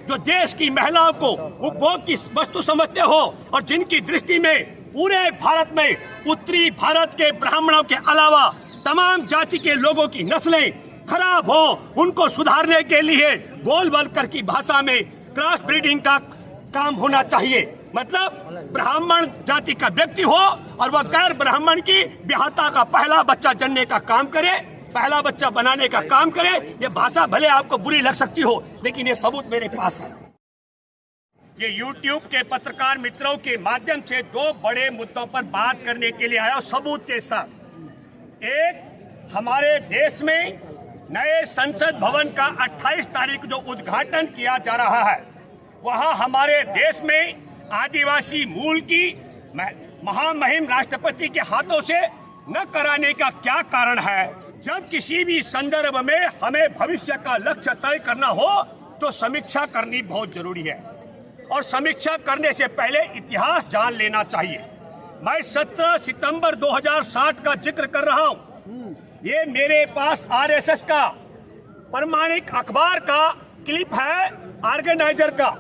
जो देश की महिलाओं को उपभोग की वस्तु समझते हो और जिनकी दृष्टि में पूरे भारत में उत्तरी भारत के ब्राह्मणों के अलावा तमाम जाति के लोगों की नस्लें खराब हो, उनको सुधारने के लिए गोलवलकर की भाषा में क्रॉस ब्रीडिंग का काम होना चाहिए। मतलब ब्राह्मण जाति का व्यक्ति हो और वह गैर ब्राह्मण की ब्याहता का पहला बच्चा जनने का काम करे, पहला बच्चा बनाने का काम करे। ये भाषा भले आपको बुरी लग सकती हो, लेकिन ये सबूत मेरे पास है। ये YouTube के पत्रकार मित्रों के माध्यम से दो बड़े मुद्दों पर बात करने के लिए आया सबूत के साथ। एक, हमारे देश में नए संसद भवन का 28 तारीख जो उद्घाटन किया जा रहा है, वहां हमारे देश में आदिवासी मूल की महामहिम राष्ट्रपति के हाथों से न कराने का क्या कारण है? जब किसी भी संदर्भ में हमें भविष्य का लक्ष्य तय करना हो तो समीक्षा करनी बहुत जरूरी है, और समीक्षा करने से पहले इतिहास जान लेना चाहिए। मैं 17 सितंबर 2007 का जिक्र कर रहा हूं। ये मेरे पास आरएसएस का प्रमाणिक अखबार का क्लिप है, ऑर्गेनाइजर का।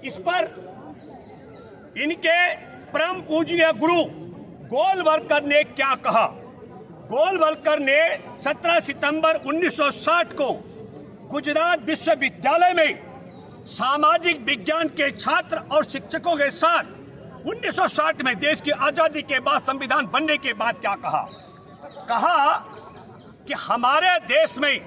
इस पर इनके परम पूजनीय गुरु गोलवलकर ने क्या कहा? गोलवलकर ने 17 सितंबर 1960 को गुजरात विश्वविद्यालय में सामाजिक विज्ञान के छात्र और शिक्षकों के साथ 1960 में देश की आजादी के बाद संविधान बनने के बाद क्या कहा? कहा कि हमारे देश में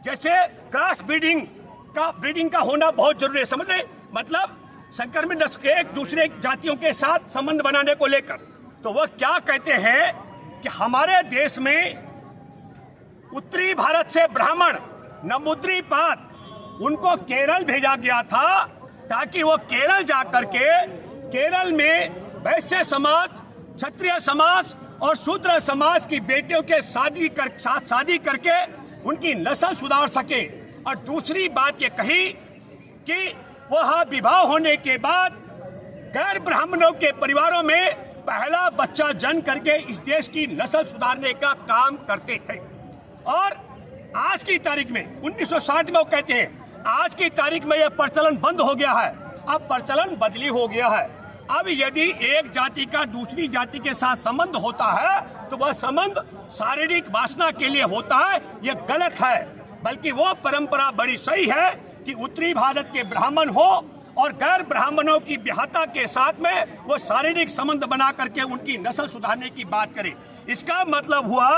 जैसे क्रॉस ब्रीडिंग का होना बहुत जरूरी है। समझे? मतलब संक्रमित एक दूसरे जातियों के साथ संबंध बनाने को लेकर। तो वह क्या कहते हैं कि हमारे देश में उत्तरी भारत से ब्राह्मण नमुद्रीपात उनको केरल भेजा गया था, ताकि वो केरल जाकर के केरल में वैश्य समाज, क्षत्रिय समाज और शूद्र समाज की बेटियों के साथ शादी करके उनकी नस्ल सुधार सके। और दूसरी बात ये कही कि वह विवाह होने के बाद गैर ब्राह्मणों के परिवारों में पहला बच्चा जन्म करके इस देश की नस्ल सुधारने का काम करते हैं। और आज की तारीख में 1960 में वो कहते हैं, आज की तारीख में यह प्रचलन बंद हो गया है, अब प्रचलन बदली हो गया है। अब यदि एक जाति का दूसरी जाति के साथ संबंध होता है तो वह संबंध शारीरिक वासना के लिए होता है, यह गलत है। बल्कि वो परंपरा बड़ी सही है कि उत्तरी भारत के ब्राह्मण हो और गैर ब्राह्मणों की ब्याहता के साथ में वो शारीरिक संबंध बना करके उनकी नस्ल सुधारने की बात करें। इसका मतलब हुआ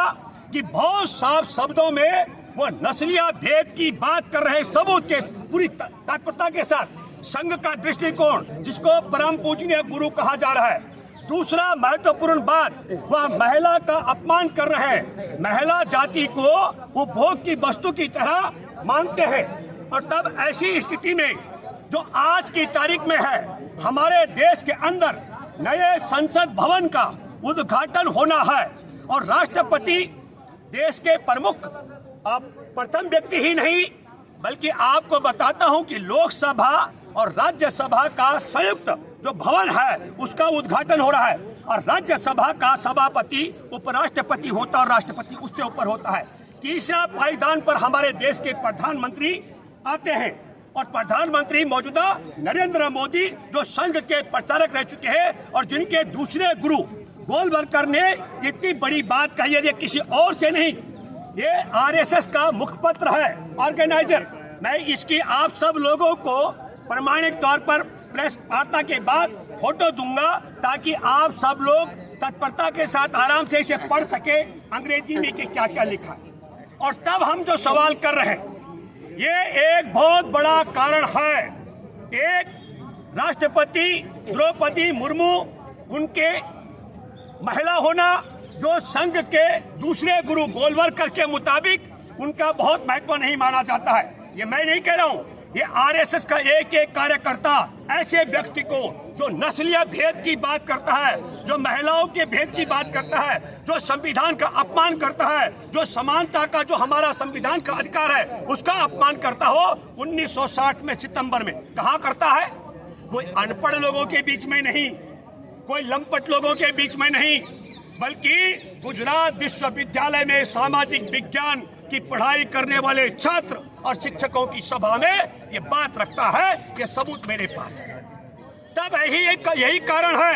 कि बहुत साफ शब्दों में वो नस्लीय भेद की बात कर रहे, सबूत के पूरी तत्परता के साथ। संघ का दृष्टिकोण, जिसको परम पूजनीय गुरु कहा जा रहा है। दूसरा महत्वपूर्ण बात, वह महिला का अपमान कर रहे हैं, महिला जाति को उपभोग की वस्तु की तरह मानते हैं। और तब ऐसी स्थिति में जो आज की तारीख में है, हमारे देश के अंदर नए संसद भवन का उद्घाटन होना है और राष्ट्रपति देश के प्रमुख प्रथम व्यक्ति ही नहीं, बल्कि आपको बताता हूं कि लोकसभा और राज्यसभा का संयुक्त जो भवन है उसका उद्घाटन हो रहा है। और राज्यसभा का सभापति उपराष्ट्रपति होता है और राष्ट्रपति उससे ऊपर होता है। तीसरा पायदान पर हमारे देश के प्रधानमंत्री आते हैं, और प्रधानमंत्री मौजूदा नरेंद्र मोदी जो संघ के प्रचारक रह चुके हैं और जिनके दूसरे गुरु गोलवलकर ने इतनी बड़ी बात कही है, ये किसी और से नहीं, ये आरएसएस का मुखपत्र है, ऑर्गेनाइजर। मैं इसकी आप सब लोगों को प्रमाणिक तौर पर प्रेस वार्ता के बाद फोटो दूंगा, ताकि आप सब लोग तत्परता के साथ आराम से इसे पढ़ सके अंग्रेजी में कि क्या क्या लिखा है। और तब हम जो सवाल कर रहे हैं, ये एक बहुत बड़ा कारण है। एक, राष्ट्रपति द्रौपदी मुर्मू, उनके महिला होना, जो संघ के दूसरे गुरु गोलवलकर के मुताबिक उनका बहुत महत्व नहीं माना जाता है। ये मैं नहीं कह रहा हूँ, ये आरएसएस का एक एक कार्यकर्ता ऐसे व्यक्ति को जो नस्लीय भेद की बात करता है, जो महिलाओं के भेद की बात करता है, जो संविधान का अपमान करता है, जो समानता का जो हमारा संविधान का अधिकार है उसका अपमान करता हो, 1960 में सितंबर में कहाँ करता है? कोई अनपढ़ लोगों के बीच में नहीं, कोई लंपट लोगों के बीच में नहीं, बल्कि गुजरात विश्वविद्यालय में सामाजिक विज्ञान की पढ़ाई करने वाले छात्र और शिक्षकों की सभा में ये बात रखता है, ये सबूत मेरे पास है। तब यही कारण है,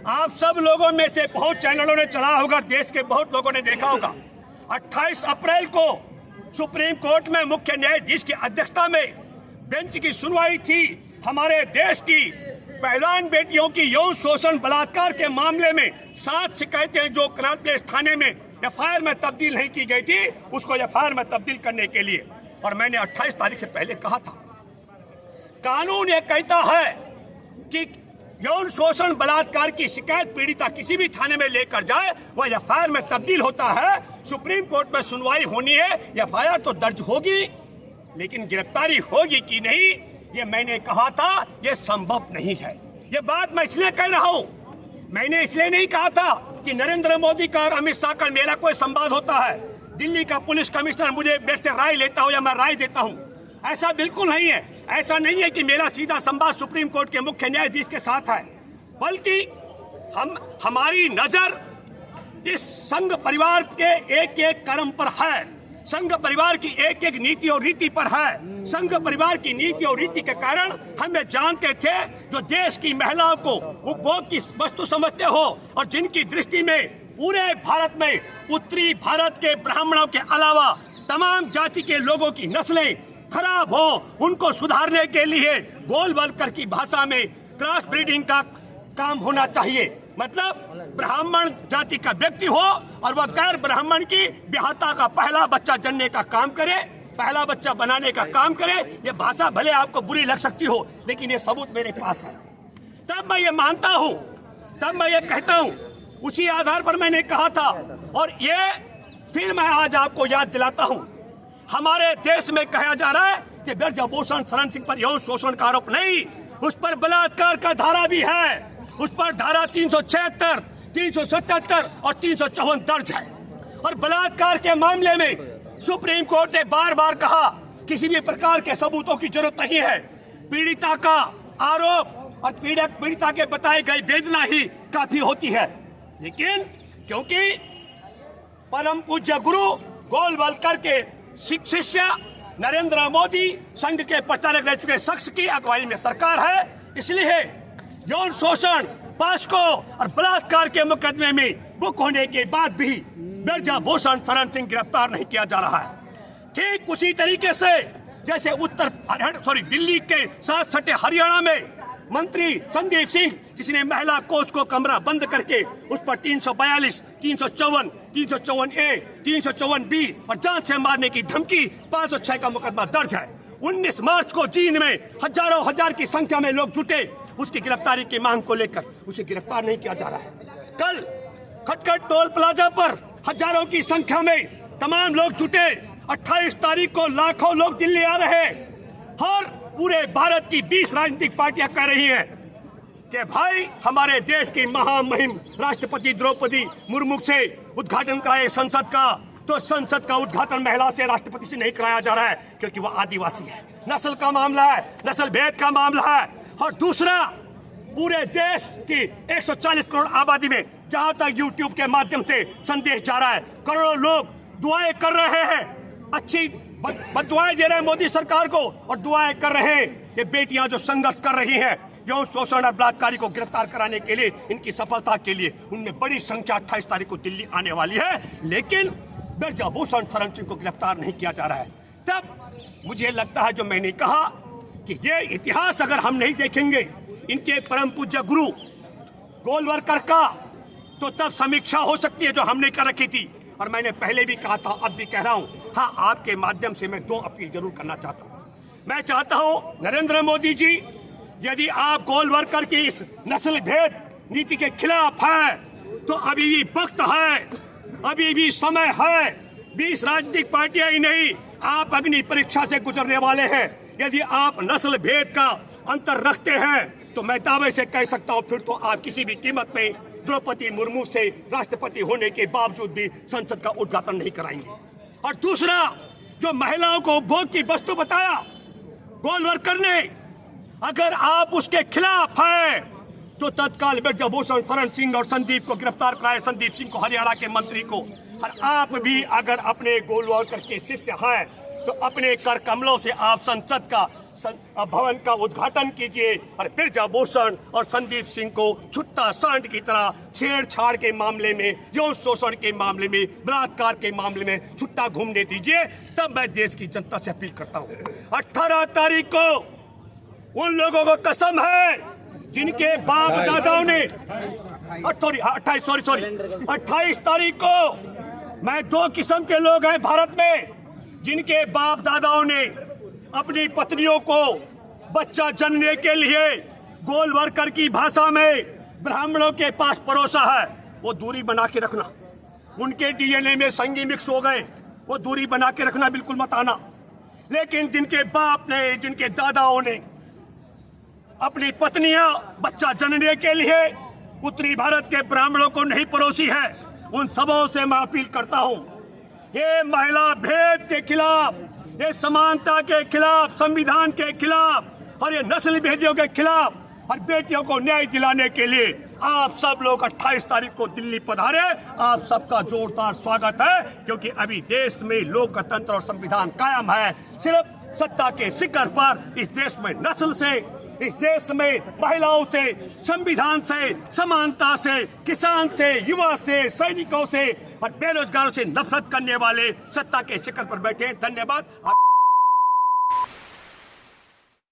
आप सब लोगों में से बहुत चैनलों ने चला होगा, देश के बहुत लोगों ने देखा होगा, 28 अप्रैल को सुप्रीम कोर्ट में मुख्य न्यायाधीश की अध्यक्षता में बेंच की सुनवाई थी हमारे देश की पहलवान बेटियों की यौन शोषण बलात्कार के मामले में 7 शिकायतें जो कनाट प्लेस थाने में एफआईआर में तब्दील नहीं की गई थी, उसको एफआईआर में तब्दील करने के लिए। और मैंने 28 तारीख से पहले कहा था, कानून ये कहता है कि यौन शोषण बलात्कार की शिकायत पीड़िता किसी भी थाने में लेकर जाए, वह एफआईआर में तब्दील होता है। सुप्रीम कोर्ट में सुनवाई होनी है, एफआईआर तो दर्ज होगी, लेकिन गिरफ्तारी होगी कि नहीं, ये मैंने कहा था, ये संभव नहीं है। ये बात मैं इसलिए कह रहा हूँ, मैंने इसलिए नहीं कहा था कि नरेंद्र मोदी का और अमित शाह का मेरा कोई संवाद होता है, दिल्ली का पुलिस कमिश्नर मेरे से राय लेता हो या मैं राय देता हूँ, ऐसा बिल्कुल नहीं है। ऐसा नहीं है कि मेरा सीधा संवाद सुप्रीम कोर्ट के मुख्य न्यायाधीश के साथ है, बल्कि हमारी नजर इस संघ परिवार के एक एक कर्म पर है, संघ परिवार की एक एक नीति और रीति पर है। संघ परिवार की नीति और रीति के कारण हम जानते थे, जो देश की महिलाओं को उपभोग की वस्तु समझते हो और जिनकी दृष्टि में पूरे भारत में उत्तरी भारत के ब्राह्मणों के अलावा तमाम जाति के लोगों की नस्लें खराब हो, उनको सुधारने के लिए गोलवलकर की भाषा में क्रॉस ब्रीडिंग का काम होना चाहिए। मतलब ब्राह्मण जाति का व्यक्ति हो और वह गैर ब्राह्मण की विवाहता का पहला बच्चा जनने का काम करे, पहला बच्चा बनाने का काम करे। ये भाषा भले आपको बुरी लग सकती हो, लेकिन ये सबूत मेरे पास है। तब मैं ये मानता हूँ, तब मैं ये कहता हूँ, उसी आधार पर मैंने कहा था। और ये फिर मैं आज आपको याद दिलाता हूँ, हमारे देश में कहा जा रहा है कि ब्रजभूषण शरण सिंह पर यौन शोषण का आरोप नहीं, उस पर बलात्कार का धारा भी है, उस पर धारा 376, 377 और 354 दर्ज है। और बलात्कार के मामले में सुप्रीम कोर्ट ने बार बार कहा, किसी भी प्रकार के सबूतों की जरूरत नहीं है, पीड़िता का आरोप और पीड़िता के बताए गए वेदना ही काफी होती है। लेकिन क्योंकि परम पूज्य गुरु गोलवलकर के शिष्य नरेंद्र मोदी संघ के प्रचारक रह चुके शख्स की अगुवाई में सरकार है, इसलिए यौन शोषण, पास्को और बलात्कार के मुकदमे में बुक होने के बाद भी ब्रजभूषण शरण सिंह गिरफ्तार नहीं किया जा रहा है। ठीक उसी तरीके से जैसे दिल्ली के साथ सटे हरियाणा में मंत्री संदीप सिंह, जिसने महिला कोच को कमरा बंद करके उस पर 342, 354, 354A, 354B और जान से मारने की धमकी 506 का मुकदमा दर्ज है। 19 मार्च को जींद में हजारों हजार की संख्या में लोग जुटे, उसकी गिरफ्तारी की मांग को लेकर उसे गिरफ्तार नहीं किया जा रहा है। कल खटखट टोल प्लाजा पर हजारों की संख्या में तमाम लोग जुटे, 28 तारीख को लाखों लोग दिल्ली आ रहे और पूरे भारत की 20 राजनीतिक पार्टियां कह रही हैं कि भाई हमारे देश की महामहिम राष्ट्रपति द्रौपदी मुर्मू से उद्घाटन कराए संसद का, तो संसद का उद्घाटन महिला से, राष्ट्रपति से नहीं कराया जा रहा है, क्योंकि वो आदिवासी है, नस्ल का मामला है, नस्ल भेद का मामला है। और दूसरा, पूरे देश की 140 करोड़ आबादी में जहां तक यूट्यूब के माध्यम से संदेश जा रहा है, करोड़ों लोग दुआएं कर रहे हैं, अच्छी बददुआएं दे रहे हैं मोदी सरकार को और दुआएं कर रहे हैं ये बेटियां जो संघर्ष कर रही हैं यौन शोषण और बलात्कारी को गिरफ्तार कराने के लिए, इनकी सफलता के लिए। उनमें बड़ी संख्या 28 तारीख को दिल्ली आने वाली है, लेकिन ब्रजभूषण शरण सिंह को गिरफ्तार नहीं किया जा रहा है। तब मुझे लगता है, जो मैंने कहा कि ये इतिहास अगर हम नहीं देखेंगे इनके परम पूज्य गुरु गोलवलकर का, तो तब समीक्षा हो सकती है जो हमने कर रखी थी। और मैंने पहले भी कहा था, अब भी कह रहा हूं, हाँ, आपके माध्यम से मैं 2 अपील जरूर करना चाहता हूं। मैं चाहता हूं नरेंद्र मोदी जी, यदि आप गोलवलकर की इस नस्ल भेद नीति के खिलाफ है, तो अभी भी वक्त है, अभी भी समय है। 20 राजनीतिक पार्टियां ही नहीं, आप अग्नि परीक्षा से गुजरने वाले हैं। यदि आप नस्ल भेद का अंतर रखते हैं, तो मैं दावे से कह सकता हूं, फिर तो आप किसी भी कीमत में द्रौपदी मुर्मू से राष्ट्रपति होने के बावजूद भी संसद का उद्घाटन नहीं कराएंगे। और दूसरा, जो महिलाओं को उपभोग की वस्तु बताया गोलवलकर ने, अगर आप उसके खिलाफ है, तो तत्काल ब्रजभूषण शरण सिंह और संदीप को गिरफ्तार कराए, संदीप सिंह को, हरियाणा के मंत्री को। और आप भी अगर अपने गोलवलकर के शिष्य हैं, तो अपने कर कमलों से आप संसद का भवन का उद्घाटन कीजिए और ब्रजभूषण और संदीप सिंह को छुट्टा सांड की तरह छेड़छाड़ के मामले में, यौन शोषण के मामले में, बलात्कार के मामले में छुट्टा घूमने दीजिए। तब मैं देश की जनता से अपील करता हूँ, 18 तारीख को उन लोगों को कसम है जिनके बाप दादाओं ने 28 तारीख को मैं 2 किस्म के लोग हैं भारत में जिनके बाप दादाओं ने अपनी पत्नियों को बच्चा जन्मने के लिए गोल वर्कर की भाषा में ब्राह्मणों के पास परोसा है। वो दूरी बना के रखना, उनके डीएनए में संगी मिक्स हो गए, वो दूरी बना के रखना, बिल्कुल मत आना। लेकिन जिनके बाप ने, जिनके दादाओं ने अपनी पत्नियां बच्चा जनने के लिए उत्तरी भारत के ब्राह्मणों को नहीं परोसी है, उन सबों से मैं अपील करता हूं, ये महिला भेद के खिलाफ, ये समानता के खिलाफ, संविधान के खिलाफ और ये नस्ल भेदियों के खिलाफ और बेटियों को न्याय दिलाने के लिए आप सब लोग 28 तारीख को दिल्ली पधारे। आप सबका जोरदार स्वागत है, क्योंकि अभी देश में लोकतंत्र और संविधान कायम है। सिर्फ सत्ता के शिखर पर इस देश में नस्ल से, इस देश में महिलाओं से, संविधान से, समानता से, किसान से, युवा से, सैनिकों से और बेरोजगारों से नफरत करने वाले सत्ता के शिखर पर बैठे हैं। धन्यवाद।